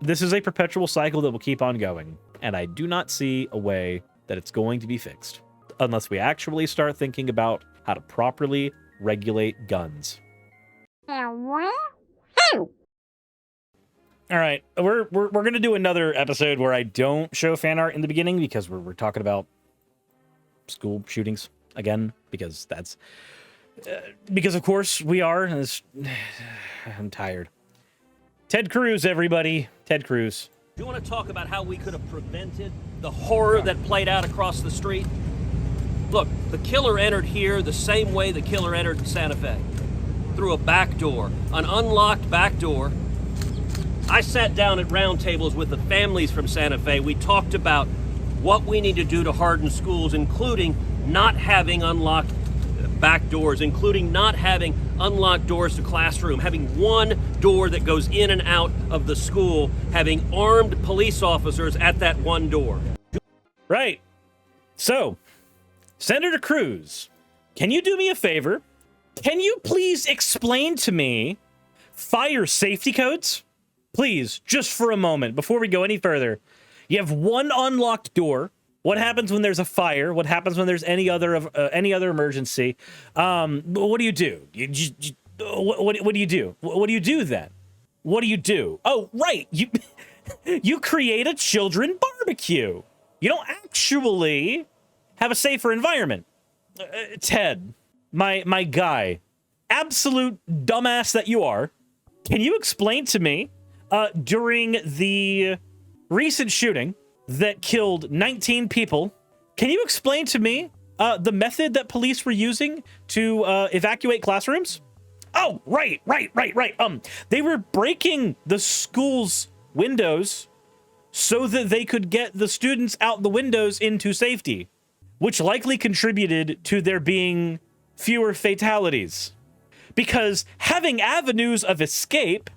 This is a perpetual cycle that will keep on going, and I do not see a way that it's going to be fixed unless we actually start thinking about how to properly regulate guns. All right, we're gonna do another episode where I don't show fan art in the beginning because we're talking about school shootings again, because that's because of course we are. I'm tired. Ted Cruz, everybody. Ted Cruz. Do you want to talk about how we could have prevented the horror that played out across the street? Look, the killer entered here the same way the killer entered in Santa Fe. Through a back door, an unlocked back door. I sat down at round tables with the families from Santa Fe. We talked about what we need to do to harden schools, including not having unlocked back doors, including not having unlocked doors to classroom, having one door that goes in and out of the school, having armed police officers at that one door. Right. So, Senator Cruz, can you do me a favor? Can you please explain to me fire safety codes? Please, just for a moment, before we go any further. You have one unlocked door. What happens when there's a fire? What happens when there's any other emergency? What do you do? What do you do? What do you do then? What do you do? Oh, right. You create a children barbecue. You don't actually have a safer environment. Ted, my guy, absolute dumbass that you are, can you explain to me during the recent shooting that killed 19 people, can you explain to me the method that police were using to evacuate classrooms? Oh, right. They were breaking the school's windows so that they could get the students out the windows into safety, which likely contributed to there being fewer fatalities. Because having avenues of escape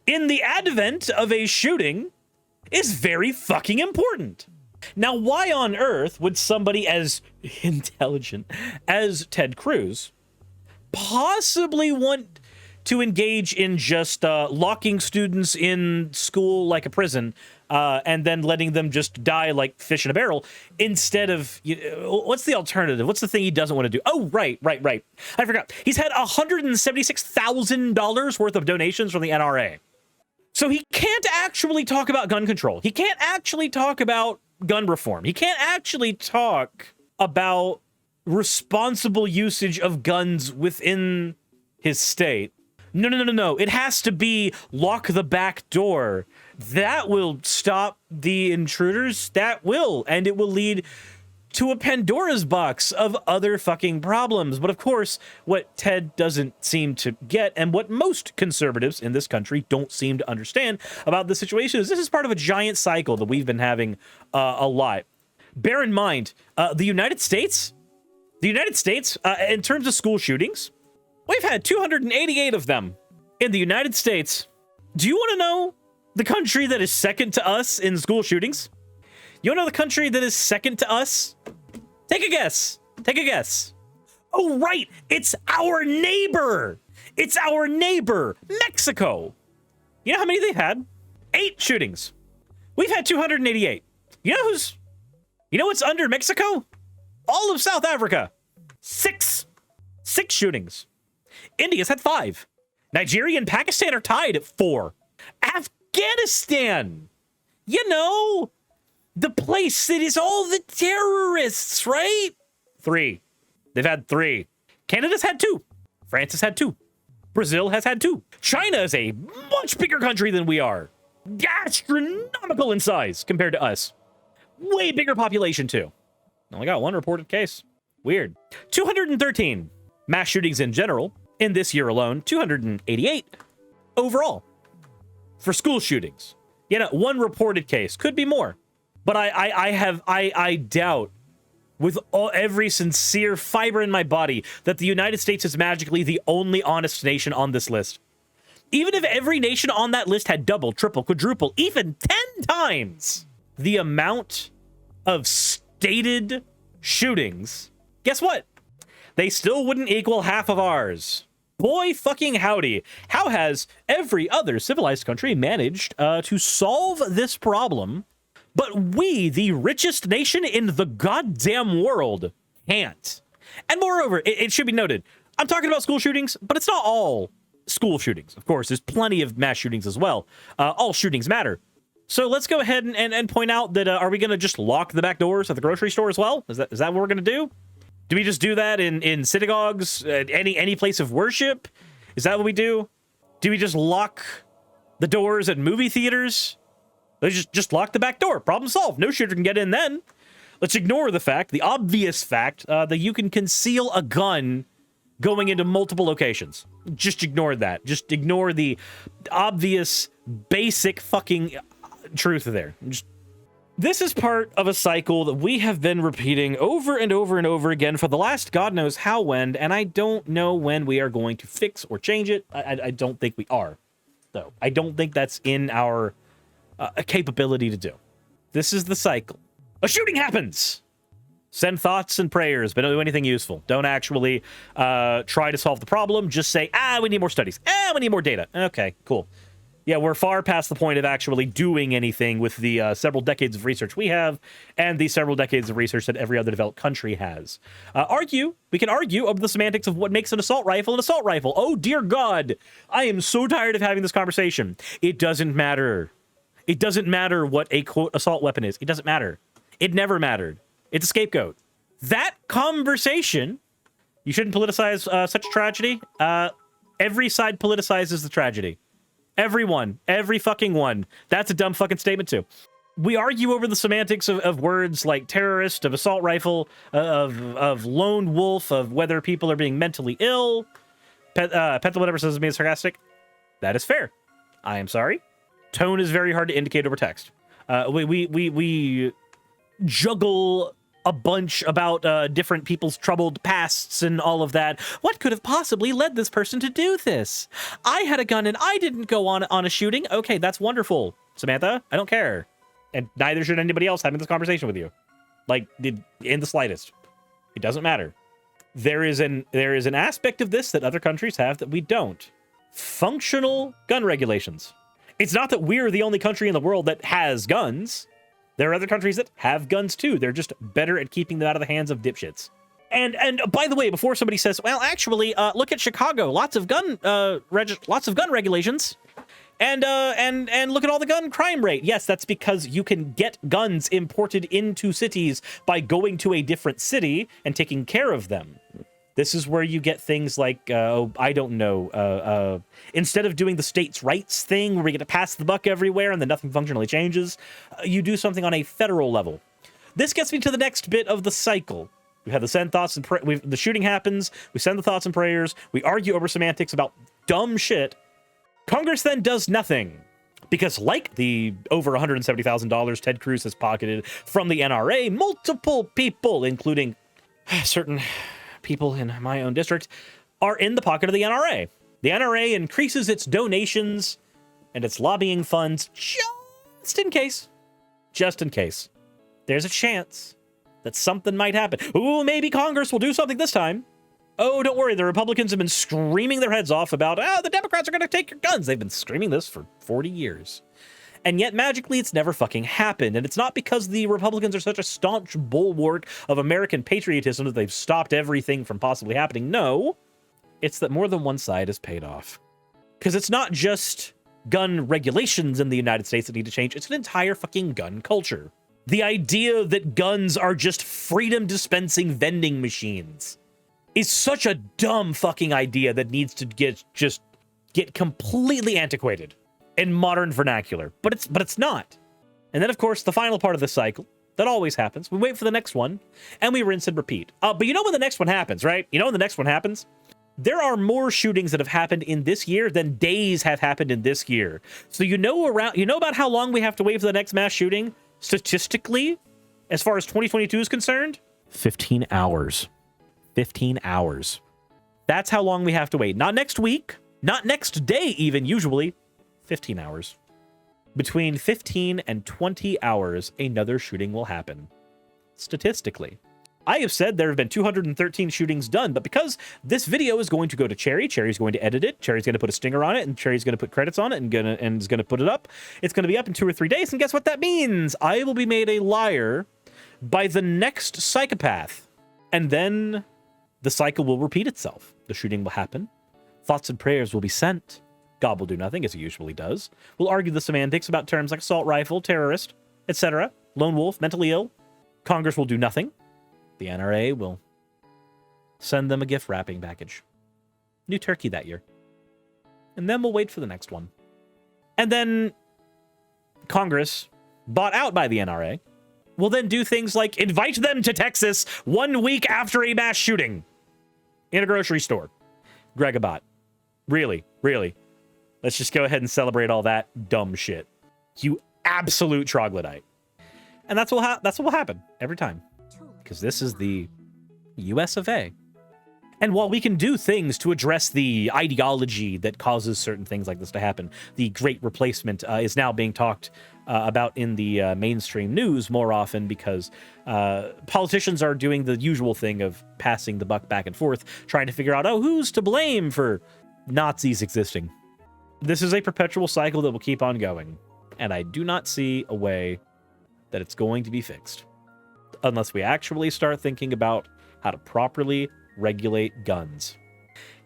in the advent of a shooting is very fucking important. Now, why on earth would somebody as intelligent as Ted Cruz possibly want to engage in just locking students in school like a prison and then letting them just die like fish in a barrel instead of, what's the alternative? What's the thing he doesn't want to do? Oh, right. I forgot. He's had $176,000 worth of donations from the NRA. So he can't actually talk about gun control. He can't actually talk about gun reform. He can't actually talk about responsible usage of guns within his state. No. It has to be lock the back door. That will stop the intruders. That will. And it will lead to a Pandora's box of other fucking problems. But of course, what Ted doesn't seem to get, and what most conservatives in this country don't seem to understand about the situation, is this is part of a giant cycle that we've been having a lot. Bear in mind, the United States, in terms of school shootings, we've had 288 of them in the United States. Do you want to know the country that is second to us in school shootings? You know the country that is second to us? Take a guess. Oh, right. It's our neighbor. Mexico. You know how many they've had? 8 shootings. We've had 288. You know what's under Mexico? All of South Africa. 6 shootings. India's had 5. Nigeria and Pakistan are tied at 4. Afghanistan. The place that is all the terrorists, right? 3. They've had 3. Canada's had 2. France has had 2. Brazil has had 2. China is a much bigger country than we are. Astronomical in size compared to us. Way bigger population, too. Only got 1 reported case. Weird. 213 mass shootings in general. In this year alone, 288 overall for school shootings. 1 reported case. Could be more. But I doubt with every sincere fiber in my body that the United States is magically the only honest nation on this list. Even if every nation on that list had double, triple, quadruple, even 10 times the amount of stated shootings, guess what? They still wouldn't equal half of ours. Boy fucking howdy. How has every other civilized country managed to solve this problem, but we, the richest nation in the goddamn world, can't? And moreover, it should be noted, I'm talking about school shootings, but it's not all school shootings. Of course, there's plenty of mass shootings as well. All shootings matter. So let's go ahead and point out that, are we going to just lock the back doors at the grocery store as well? Is that what we're going to do? Do we just do that in synagogues, any place of worship? Is that what we do? Do we just lock the doors at movie theaters? Let's just lock the back door. Problem solved. No shooter can get in then. Let's ignore the obvious fact, that you can conceal a gun going into multiple locations. Just ignore that. Just ignore the obvious, basic fucking truth there. This is part of a cycle that we have been repeating over and over and over again for the last God knows how when, and I don't know when we are going to fix or change it. I don't think we are, though. I don't think that's in our capability to do. This is the cycle. A shooting happens! Send thoughts and prayers, but don't do anything useful. Don't actually try to solve the problem. Just say, we need more studies. We need more data. Okay, cool. Yeah, we're far past the point of actually doing anything with the several decades of research we have and the several decades of research that every other developed country has. We can argue over the semantics of what makes an assault rifle an assault rifle. Oh, dear God. I am so tired of having this conversation. It doesn't matter. It doesn't matter what a, quote, assault weapon is. It doesn't matter. It never mattered. It's a scapegoat. That conversation, you shouldn't politicize such a tragedy. Every side politicizes the tragedy. Everyone. Every fucking one. That's a dumb fucking statement, too. We argue over the semantics of words like terrorist, of assault rifle, of lone wolf, of whether people are being mentally ill. Whatever says being sarcastic. That is fair. I am sorry. Tone is very hard to indicate over text. We juggle a bunch about different people's troubled pasts and all of that. What could have possibly led this person to do this? I had a gun and I didn't go on a shooting. Okay, that's wonderful, Samantha. I don't care. And neither should anybody else having this conversation with you. Like, in the slightest. It doesn't matter. There is an aspect of this that other countries have that we don't. Functional gun regulations. It's not that we're the only country in the world that has guns. There are other countries that have guns too. They're just better at keeping them out of the hands of dipshits. And by the way, before somebody says, well, actually, look at Chicago, lots of gun regulations, and look at all the gun crime rate. Yes, that's because you can get guns imported into cities by going to a different city and taking care of them. This is where you get things like, I don't know, instead of doing the states' rights thing where we get to pass the buck everywhere and then nothing functionally changes, you do something on a federal level. This gets me to the next bit of the cycle. We have the send thoughts and the shooting happens, we send the thoughts and prayers, we argue over semantics about dumb shit. Congress then does nothing. Because like the over $170,000 Ted Cruz has pocketed from the NRA, multiple people, including certain people in my own district, are in the pocket of the NRA. The NRA increases its donations and its lobbying funds just in case. Just in case. There's a chance that something might happen. Ooh, maybe Congress will do something this time. Oh, don't worry. The Republicans have been screaming their heads off about, the Democrats are going to take your guns. They've been screaming this for 40 years. And yet, magically, it's never fucking happened. And it's not because the Republicans are such a staunch bulwark of American patriotism that they've stopped everything from possibly happening. No, it's that more than one side is paid off. Because it's not just gun regulations in the United States that need to change. It's an entire fucking gun culture. The idea that guns are just freedom-dispensing vending machines is such a dumb fucking idea that needs to get completely antiquated in modern vernacular, but it's not. And then, of course, the final part of the cycle that always happens. We wait for the next one, and we rinse and repeat. But you know when the next one happens, right? You know when the next one happens? There are more shootings that have happened in this year than days have happened in this year. So you know about how long we have to wait for the next mass shooting? Statistically, as far as 2022 is concerned, 15 hours. 15 hours. That's how long we have to wait. Not next week, not next day even, usually. 15 hours. Between 15 and 20 hours, another shooting will happen. Statistically. I have said there have been 213 shootings done, but because this video is going to go to Cherry, Cherry's going to edit it, Cherry's going to put a stinger on it, and Cherry's going to put credits on it and is going to put it up. It's going to be up in 2 or 3 days, and guess what that means? I will be made a liar by the next psychopath. And then the cycle will repeat itself. The shooting will happen. Thoughts and prayers will be sent. God will do nothing, as he usually does. We'll argue the semantics about terms like assault rifle, terrorist, etc., lone wolf, mentally ill. Congress will do nothing. The NRA will send them a gift wrapping package. New turkey that year. And then we'll wait for the next one. And then Congress, bought out by the NRA, will then do things like invite them to Texas 1 week after a mass shooting in a grocery store. Gregabot. Really? Let's just go ahead and celebrate all that dumb shit. You absolute troglodyte. And that's what will happen every time. Because this is the US of A. And while we can do things to address the ideology that causes certain things like this to happen, the Great Replacement is now being talked about in the mainstream news more often because politicians are doing the usual thing of passing the buck back and forth, trying to figure out, oh, who's to blame for Nazis existing. This is a perpetual cycle that will keep on going, and I do not see a way that it's going to be fixed unless we actually start thinking about how to properly regulate guns.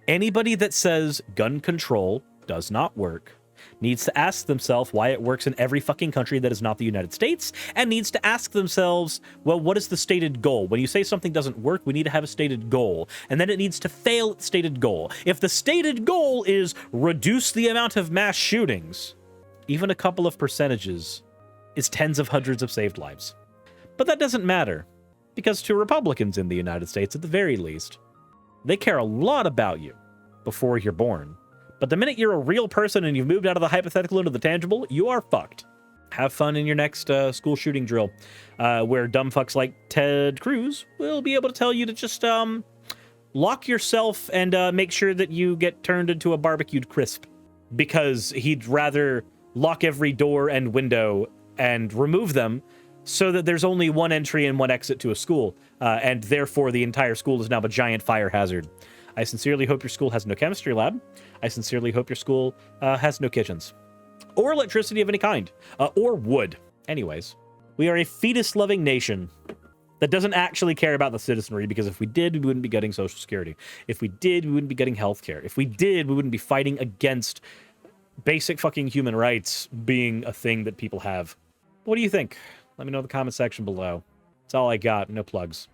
Anybody that says gun control does not work needs to ask themselves why it works in every fucking country that is not the United States, and needs to ask themselves, well, what is the stated goal? When you say something doesn't work, we need to have a stated goal, and then it needs to fail at the stated goal. If the stated goal is reduce the amount of mass shootings, even a couple of percentages is tens of hundreds of saved lives. But that doesn't matter, because to Republicans in the United States, at the very least, they care a lot about you before you're born. But the minute you're a real person and you've moved out of the hypothetical into the tangible, you are fucked. Have fun in your next school shooting drill, where dumb fucks like Ted Cruz will be able to tell you to just lock yourself and make sure that you get turned into a barbecued crisp, because he'd rather lock every door and window and remove them so that there's only one entry and one exit to a school, and therefore the entire school is now a giant fire hazard. I sincerely hope your school has no chemistry lab. I sincerely hope your school has no kitchens. Or electricity of any kind. Or wood. Anyways, we are a fetus-loving nation that doesn't actually care about the citizenry, because if we did, we wouldn't be getting Social Security. If we did, we wouldn't be getting healthcare. If we did, we wouldn't be fighting against basic fucking human rights being a thing that people have. What do you think? Let me know in the comment section below. That's all I got. No plugs.